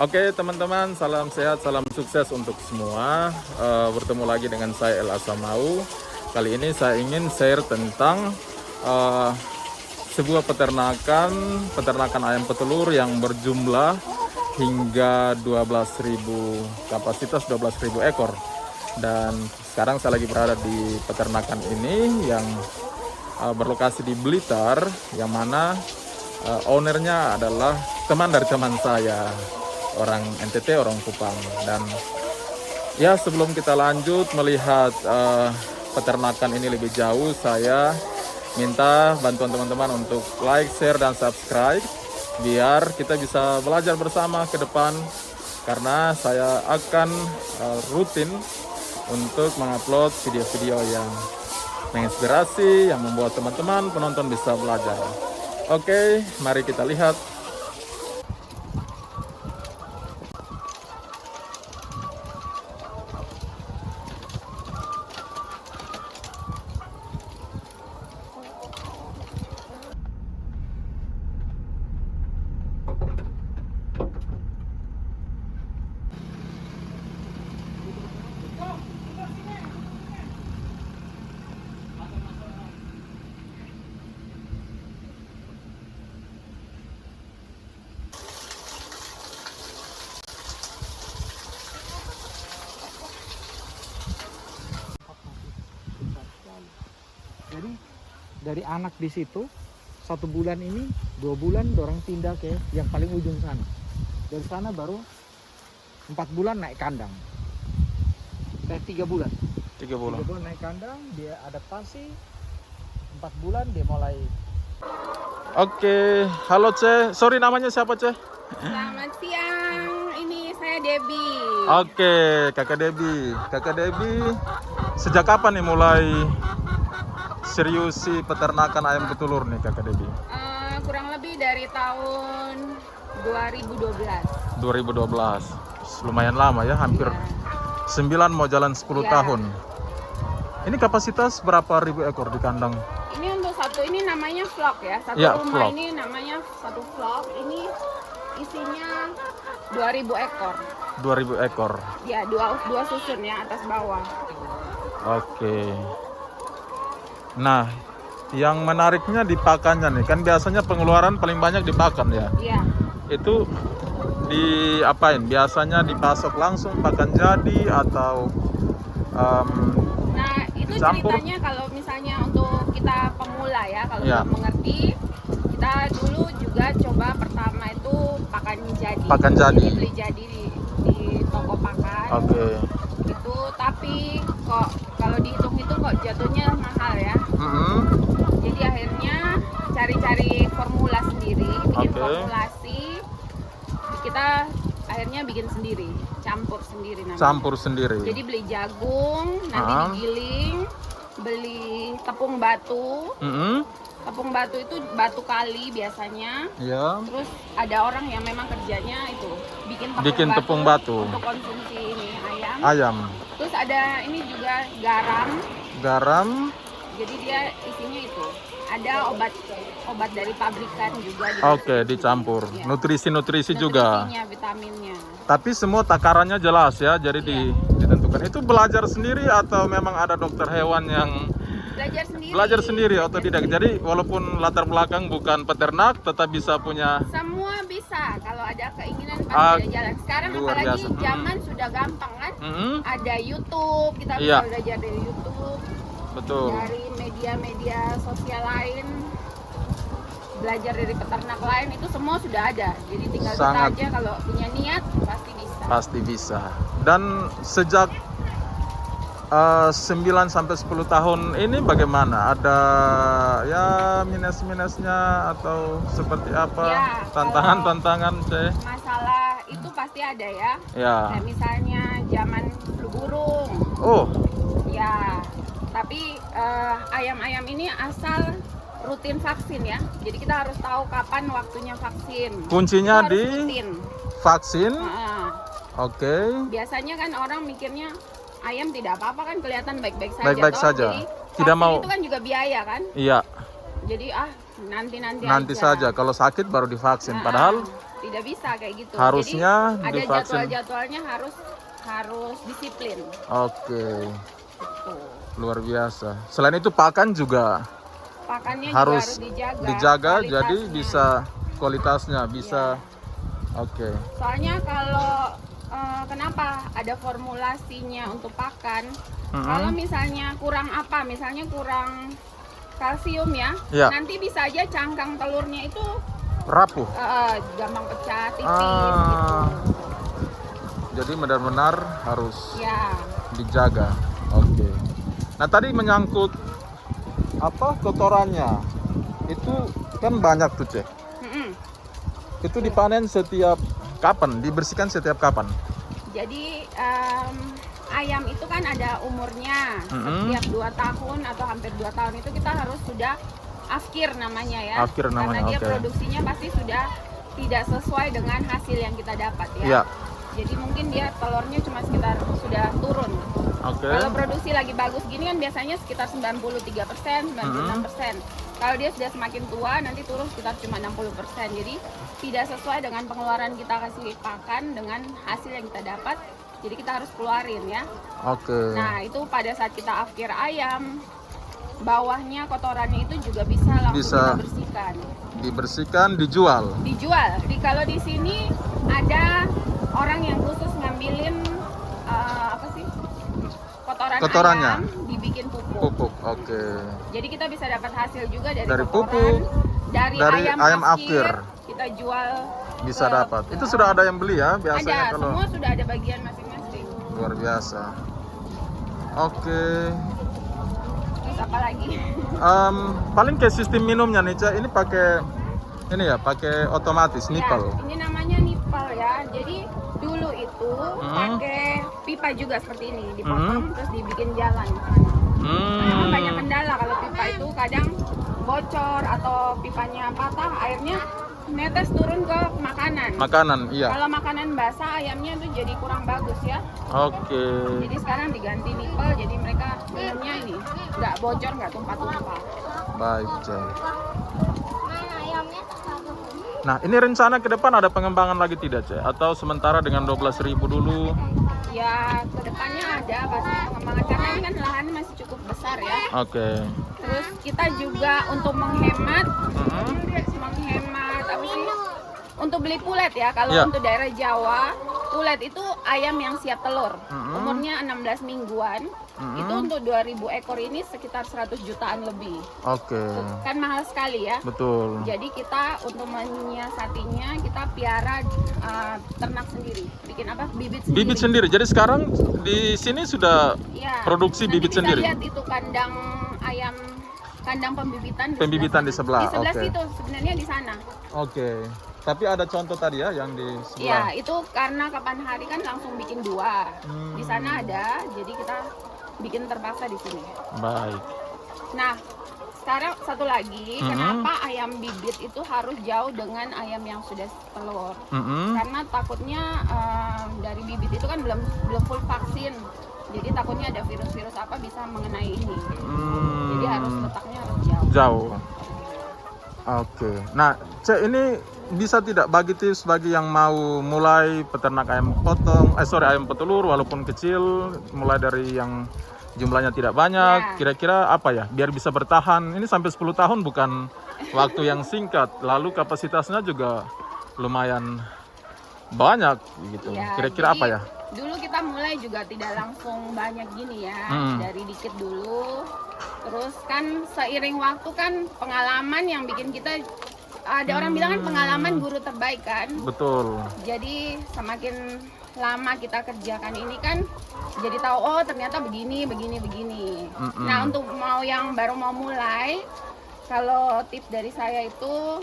Oke teman-teman, salam sehat, salam sukses untuk semua. Bertemu lagi dengan saya El Asamau. Kali ini saya ingin share tentang sebuah peternakan ayam petelur yang berjumlah hingga 12.000 kapasitas 12.000 ekor. Dan sekarang saya lagi berada di peternakan ini yang berlokasi di Blitar, yang mana ownernya adalah teman dari teman saya, orang NTT, orang Kupang. Dan ya, sebelum kita lanjut melihat peternakan ini lebih jauh, saya minta bantuan teman-teman untuk like, share, dan subscribe biar kita bisa belajar bersama ke depan, karena saya akan rutin untuk mengupload video-video yang menginspirasi, yang membuat teman-teman penonton bisa belajar. Oke, mari kita lihat. Jadi dari anak di situ 1 bulan ini, 2 bulan dorang pindah ke yang paling ujung sana. Dari sana baru 4 bulan naik kandang. 3 bulan. 3 3 bulan. bulan naik kandang, dia adaptasi. 4 bulan dia mulai. Oke, halo Ce. Sorry, namanya siapa Ce? Selamat siang, ini saya Debbie. Oke, Kakak Debbie. Kakak Debbie, sejak kapan nih mulai seriusi peternakan ayam petelur nih Kakak Debbie? Kurang lebih dari tahun 2012. 2012. Lumayan lama ya, hampir Ya. 9 mau jalan 10 Ya. tahun. Ini kapasitas berapa ribu ekor di kandang? Ini untuk satu, ini namanya vlog ya. Satu Ya, rumah vlog. ini namanya satu vlog. Ini isinya 2000 ekor. 2000 ekor. Ya, dua susun ya, atas bawah. Oke. Nah, yang menariknya di pakannya nih. Kan biasanya pengeluaran paling banyak di pakan ya. Iya. Itu diapain? Biasanya dipasok langsung pakan jadi atau Nah, itu dicampur? ceritanya kalau misalnya untuk kita pemula ya, kalau Ya. belum mengerti, kita dulu juga coba pertama itu pakan jadi. Pakan jadi. Jadi beli jadi di toko pakan. Oke. Itu tapi kok kalau dihitung-hitung kok jatuhnya mahal ya. Mm-mm. Jadi akhirnya cari-cari formula sendiri, bikin Oke. formulasi. Kita akhirnya bikin sendiri, campur sendiri namanya. Campur sendiri. Jadi beli jagung, nanti Ah. digiling, beli tepung batu. Mm-mm. Tepung batu itu batu kali biasanya. Ya. Terus ada orang yang memang kerjanya itu Bikin tepung batu. untuk konsumsi ini ayam. Ayam. Terus ada ini juga garam. Garam. Jadi dia isinya itu. Ada obat dari pabrikan juga. Oke, dicampur. Ya. Nutrisi-nutrisi juga. Nutrisinya, vitaminnya. Tapi semua takarannya jelas ya, jadi Iya. ditentukan. Itu belajar sendiri atau memang ada dokter hewan yang Belajar sendiri. otodidak? Jadi walaupun latar belakang bukan peternak, tetap bisa punya. Semua bisa kalau ada keinginan Ah, pasti ada jalan. Sekarang luar apalagi biasa. zaman sudah gampang kan? Mm-mm, Ada YouTube, kita Iya. bisa belajar dari YouTube, betul. dari media-media sosial lain, belajar dari peternak lain, itu semua sudah ada. Jadi tinggal Sangat. kita aja kalau punya niat pasti bisa. Pasti bisa. Dan sejak 9 sampai 10 tahun ini bagaimana? Ada ya minus-minusnya atau seperti apa? Ya, Tantangan-tantangan, Ce? Masalah itu pasti ada ya. Ya. Kayak misalnya zaman flu burung, Oh, ya. Tapi ayam-ayam ini asal rutin vaksin ya. Jadi kita harus tahu kapan waktunya vaksin. kuncinya Itu harus di rutin. vaksin. Nah, Oke. biasanya kan orang mikirnya ayam tidak apa-apa kan, kelihatan baik-baik saja. Baik-baik toh. saja. Jadi, Tidak vaksin mau. itu kan juga biaya kan. Iya, Jadi nanti nanti aja. saja. Kalau sakit baru divaksin. Nah, Padahal tidak bisa kayak gitu. Harusnya jadi ada divaksin. jadwal-jadwalnya harus disiplin. Oke, Gitu. luar biasa. Selain itu pakan juga Pakannya harus juga harus dijaga, jadi kualitasnya. bisa kualitasnya bisa. Ya. Oke. Soalnya kalau kenapa ada formulasinya untuk pakan? Kalau misalnya kurang apa, misalnya kurang kalsium ya, Ya. nanti bisa aja cangkang telurnya itu Rapuh. gampang pecah, tipis gitu. Jadi benar-benar harus Ya, dijaga. Oke. Nah tadi menyangkut apa kotorannya, itu kan banyak tuh Cek. mm-mm. Itu dipanen setiap kapan? Dibersihkan setiap kapan? Jadi ayam itu kan ada umurnya. Setiap 2 tahun atau hampir 2 tahun itu kita harus sudah afkir namanya ya. Afkir Karena namanya, dia oke. produksinya pasti sudah tidak sesuai dengan hasil yang kita dapat ya. Iya. Jadi mungkin dia telurnya cuma sekitar sudah turun. Oke. Kalau produksi lagi bagus gini kan biasanya sekitar 93%, 96%. Kalau dia sudah semakin tua nanti turun sekitar cuma 60%. Jadi tidak sesuai dengan pengeluaran kita kasih pakan dengan hasil yang kita dapat. Jadi kita harus keluarin ya. Oke. Nah itu pada saat kita afkir ayam, bawahnya kotorannya itu juga bisa langsung Bisa. kita bersihkan. Dibersihkan, dijual. Dijual. Kalau di sini ada orang yang khusus ngambilin apa sih Kotorannya. ayam dibikin pupuk. Pupuk. Oke. Jadi kita bisa dapat hasil juga dari, Dari kotoran, pupuk, dari ayam ayam afkir. kita jual. Bisa ke- dapat. Itu sudah ada yang beli ya biasanya Ada, kalau semua sudah ada bagian masing-masing. luar biasa. Oke. Terus apa lagi? Paling kayak sistem minumnya nih Cak, ini pakai ini ya, pakai otomatis nipple. Ya, ini namanya nipple ya. Jadi dulu itu pakai pipa juga seperti ini, dipotong terus dibikin jalan. Memang banyak kendala kalau pipa itu kadang bocor atau pipanya patah, airnya netes turun ke makanan. Makanan, iya. Kalau makanan basah ayamnya tuh jadi kurang bagus ya. Oke. Jadi sekarang diganti nipple, jadi mereka minumnya ini nggak bocor, nggak tumpah-tumpah. Baik, Cak. Nah, ini rencana ke depan ada pengembangan lagi tidak, Cak? Atau sementara dengan 12.000 dulu? Ya kedepannya ada pasti pengembangan karena ini kan lahannya masih cukup besar ya. Oke. Terus kita juga untuk menghemat apa sih? Untuk beli pulet ya. Kalau Ya. untuk daerah Jawa, pulet itu ayam yang siap telur. Umurnya 16 mingguan. Itu untuk 2000 ekor ini sekitar 100 jutaan lebih. Oke. Kan mahal sekali ya. Betul. Jadi kita untuk menyiasatinya kita piara ternak sendiri. Bikin apa? Bibit sendiri. Bibit sendiri. Jadi sekarang di sini sudah Iya. produksi Nanti bibit bisa sendiri? lihat itu kandang ayam, kandang pembibitan. Pembibitan di sebelah, Di sebelah oke. situ sebenarnya di sana. Oke. Tapi ada contoh tadi ya yang di Iya, sebelah. itu karena kapan hari kan langsung bikin 2. Di sana ada, jadi kita bikin terpaksa di sini. Baik. Nah, sekarang satu lagi, kenapa ayam bibit itu harus jauh dengan ayam yang sudah telur? Karena takutnya dari bibit itu kan belum full vaksin. Jadi takutnya ada virus-virus apa bisa mengenai ini. Jadi harus letaknya harus jauh. Jauh. Oke. Nah, Cek, ini bisa tidak bagi tips bagi yang mau mulai peternak ayam ayam petelur walaupun kecil, mulai dari yang jumlahnya tidak banyak, Ya. kira-kira apa ya biar bisa bertahan? Ini sampai 10 tahun bukan waktu yang singkat. Lalu kapasitasnya juga lumayan banyak gitu. Ya, Kira-kira jadi apa ya? Dulu kita mulai juga tidak langsung banyak gini ya, dari dikit dulu. Terus kan seiring waktu kan pengalaman yang bikin kita, ada orang bilang kan pengalaman guru terbaik kan. Betul. Jadi semakin lama kita kerjakan ini kan jadi tahu oh ternyata begini. Nah untuk yang baru mau mulai, kalau tips dari saya itu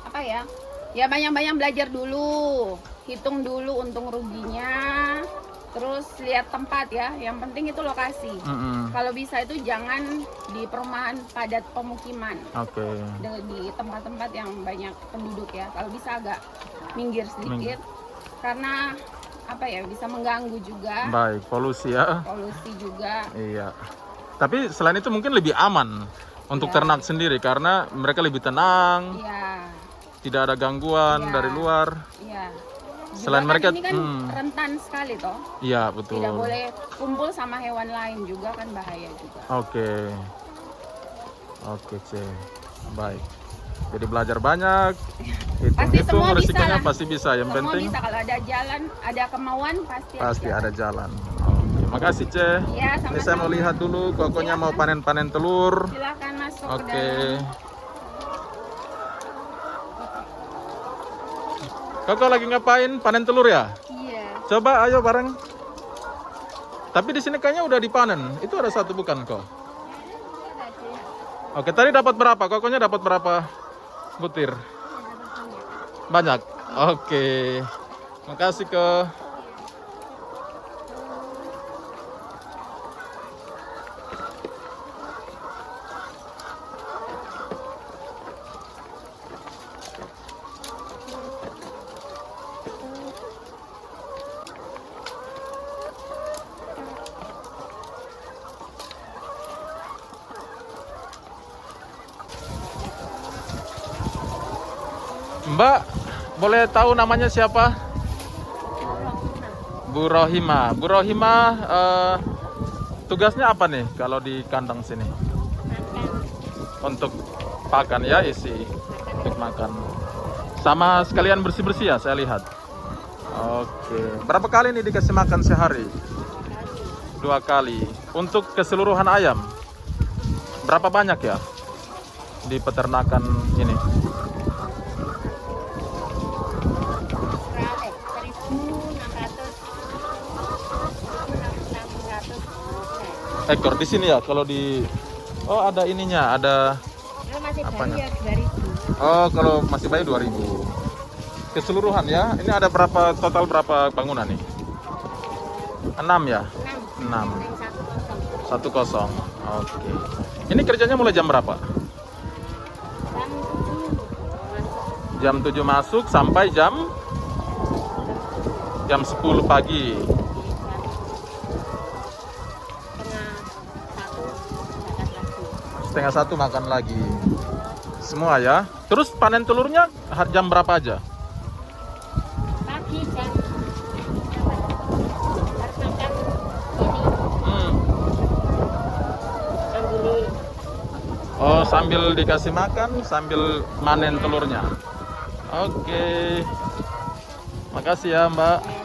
apa ya? Ya banyak-banyak belajar dulu, hitung dulu untung ruginya, terus lihat tempat ya. Yang penting itu lokasi. Kalau bisa itu jangan di perumahan padat pemukiman. Oke. Di tempat-tempat yang banyak penduduk ya. Kalau bisa agak minggir sedikit, karena apa ya bisa mengganggu juga. Baik, polusi ya. Polusi juga. Iya. Tapi selain itu mungkin lebih aman untuk Iya. ternak sendiri karena mereka lebih tenang. Iya. tidak ada gangguan Iya. dari luar. Iya. Selain Juga mereka, kan ini kan rentan sekali toh. Iya betul. Tidak boleh kumpul sama hewan lain juga kan bahaya juga. Oke. Oke, Ce. Baik. Jadi belajar banyak. Pasti Hitung semua bisa risikonya lah. pasti bisa. Yang Semua penting bisa kalau ada jalan, ada kemauan pasti ada jalan. Oke, makasih, Ce. Ya, Ini saya mau sama-sama. lihat dulu kokonya mau panen-panen telur. Silakan masuk ke Oke. dalam. Koko lagi ngapain? Panen telur ya? Iya. Coba ayo bareng. Tapi di sini kayaknya udah dipanen. Itu ada satu bukan kok? Oke, tadi dapat berapa? Kokonya dapat berapa butir? Banyak. Oke. Makasih kok. Mbak, boleh tahu namanya siapa? Bu Rohima. Bu Rohima, tugasnya apa nih kalau di kandang sini? Untuk pakan ya, isi untuk makan. Sama sekalian bersih-bersih ya, saya lihat. Oke. Berapa kali nih dikasih makan sehari? 2 kali. Untuk keseluruhan ayam, berapa banyak ya di peternakan ini? Ekor di sini ya, kalau di ada ininya, ada apanya? Oh, kalau masih bayi 2000. Keseluruhan ya. Ini ada berapa total, berapa bangunan nih? 6 ya? 6. 10. Oke. Ini kerjanya mulai jam berapa? Jam 7 masuk sampai jam 10 pagi. Setengah 1 makan lagi. Semua ya. Terus panen telurnya jam berapa aja? Pagi jam Oh, sambil dikasih makan, sambil manen telurnya. Oke. Makasih ya, Mbak.